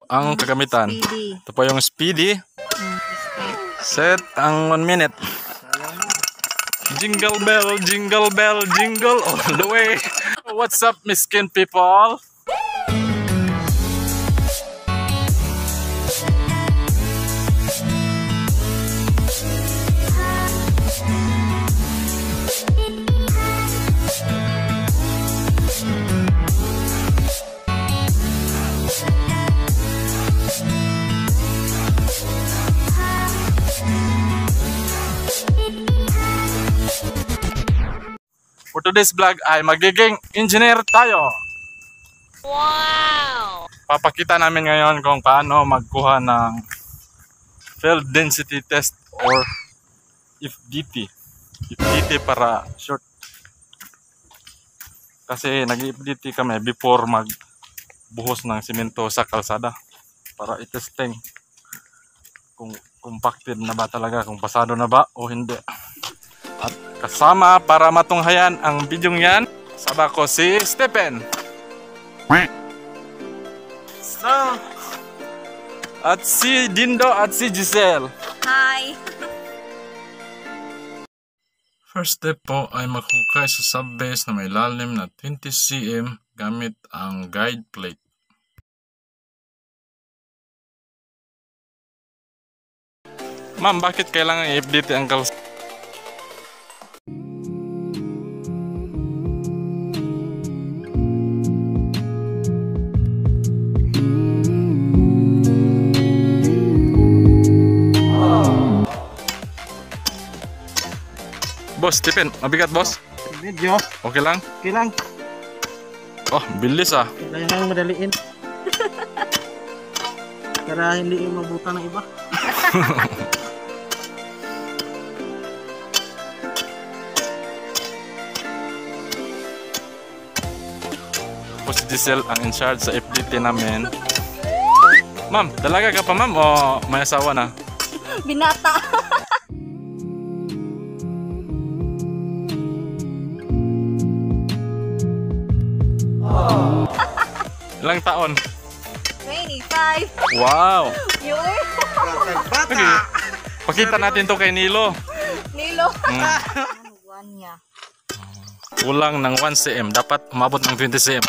ang kagamitan. Speedy. Ito po yung speedy. Set ang 1 minute. Jingle bell, jingle bell, jingle all the way. What's up, miskin people? For today's vlog ay magiging engineer tayo. Wow! Papakita namin ngayon kung paano magkuha ng field density test or FDT. FDT para short. Kasi nag-FDT kami before magbuhos ng simento sa kalsada para i-testing kung compacted na ba talaga, kung pasado na ba o hindi. At kasama para matunghayan ang bidyong yan, kasama ko si Stephen. So, at si Dindo at si Giselle. Hi! First step po ay maghukay sa subbase na may lalim na 20 cm gamit ang guide plate. Ma'am, bakit kailangan i-update ang kalsada? Boss, Stephen, mabigat boss? Medyo. Okay lang? Okay lang. Oh, bilis ah. Kailangan madaliin. Para hindi mabuta ng iba. Po si Giselle ang in charge sa FDT namin. Ma'am, dalaga ka pa ma'am o may asawa na? Binata! Ilang taon? 25! Wow! Yun! Okay. Pakita natin to kay Nilo. Nilo! Buwan niya. Kulang ng 1 cm. Dapat umabot ng 20 cm.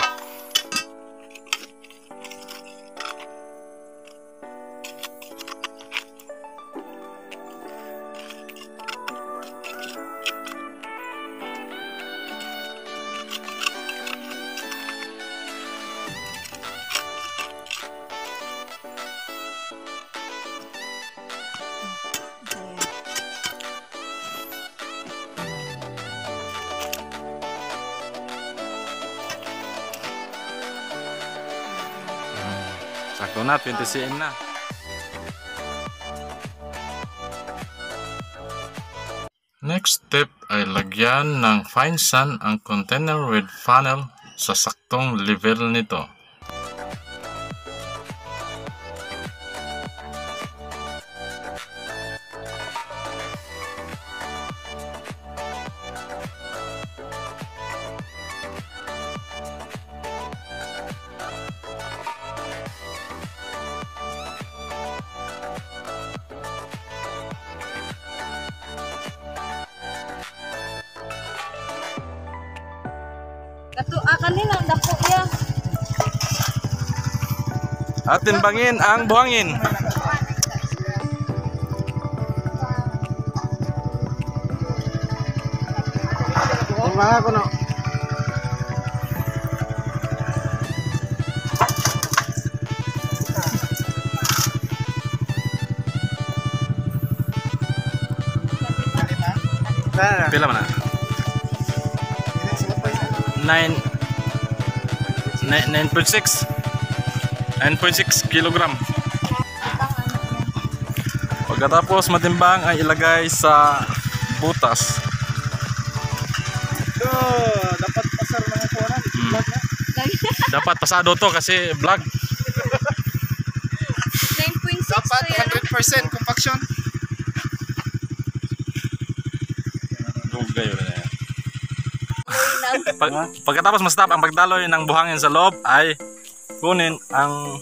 Sakto na, 20 cm na. Next step ay lagyan ng fine sand ang container with funnel sa saktong level nito. Kato, kanina, dako ya. At timbangin ang buhangin. Mga ko no. Pila man na? 9.6 kilogram. Pagkatapos matimbang ay ilagay sa butas. Dapat pasar mga kuwanan. Dapat pasado to kasi vlog. 9.6 Dapat to yan. 100% compaction. Dugay na. Pagkatapos ma-stop ang pagdaloy ng buhangin sa loob ay kunin ang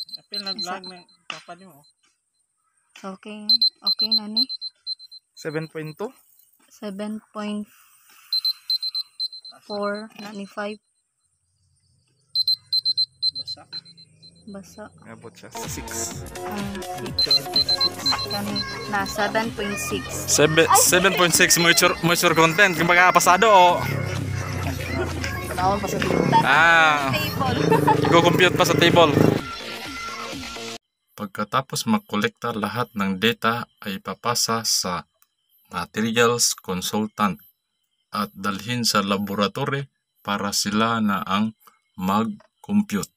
Pinag-vlog na kapal mo. So, okay. Okay na ni. 7.2. 7.4 na ni 5. Basa. Basa. Abot siya sa 6. 6. Kani na 7.6. 7.6 moisture content. Kumbaga pasado o. Panahon pa sa dito. Table. Go-compute pa sa table. Pagkatapos makolekta lahat ng data ay papasa sa materials consultant at dalhin sa laboratory para sila na ang mag-compute.